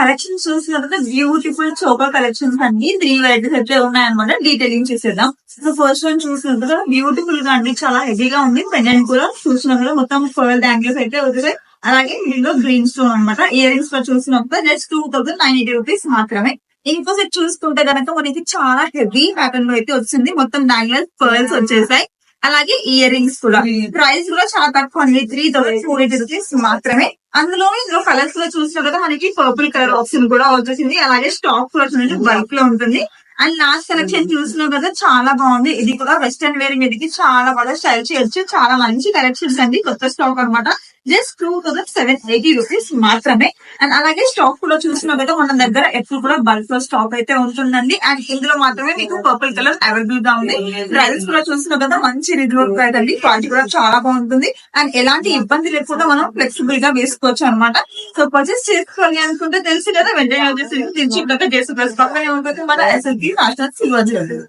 Collections చూసినట్టు beautiful choco collections అండి 3 varieties అయితే ఉన్నాయన్నమాట. డీటెయిలింగ్ చేసేద్దాం. సో ఫస్ట్ వన్ చూసినట్టు బ్యూటిఫుల్ గా అండి, చాలా హెవీగా ఉంది. పెండెంట్ కూడా చూసినప్పుడు మొత్తం ఫర్ల్ యాంగిల్స్ అయితే వదిలే, అలాగే ఇందులో గ్రీన్ స్టోన్ అనమాట. ఇయర్ రింగ్స్ లో చూసినప్పుడు జస్ట్ 2980 రూపీస్ మాత్రమే. ఇంకో సెట్ చూసుకుంటే కనుక మనకి చాలా హెవీ ప్యాటర్న్ లో అయితే వచ్చింది. మొత్తం డాంగిల్ పర్ల్స్ వచ్చేసాయి, అలాగే ఇయర్ రింగ్స్ కూడా. ప్రైస్ కూడా చాలా తక్కువ అండి, 3280 రూపీస్ మాత్రమే. ఇందులో కలర్స్ లో చూసినా కదా మనకి పర్పుల్ కలర్ ఆప్షన్ కూడా వచ్చేసింది, అలాగే స్టాక్ కూడా చూడండి బల్క్ లో ఉంటుంది. అండ్ లాస్ట్ కలెక్షన్ చూసినా కదా చాలా బాగుంది. ఇది కూడా వెస్టర్న్ వేర్ మీదకి చాలా బాగా స్టైల్ చేయొచ్చు. చాలా మంచి కలెక్షన్స్ అండి, కొత్త స్టాక్ అనమాట. జస్ట్ 2780 రూపీస్ మాత్రమే. అండ్ అలాగే స్టాక్ కూడా చూసినా కదా మన దగ్గర ఎప్పుడు కూడా బల్క్ లో స్టాక్ అయితే ఉంటుందండి. అండ్ ఇందులో మాత్రమే మీకు పర్పుల్ కలర్ అవైలబుల్ గా ఉంది. ప్రైస్ కూడా చూసినా కదా మంచి రిజనబుల్ ప్రైస్ అండి, క్వాలిటీ కూడా చాలా బాగుంటుంది. అండ్ ఎలాంటి ఇబ్బంది లేకుండా మనం ఫ్లెక్సిబుల్ గా వేసుకోవచ్చు అనమాట. సో పర్చేస్ చేసుకోవాలి అనుకుంటే తెలిసి కదా వెంటనే వచ్చేసి చేసి పక్కనే ఉంటుంది మన ఎస్ఎల్పి ఫ్యాషన్ సిల్వర్ జ్యువెలరీ.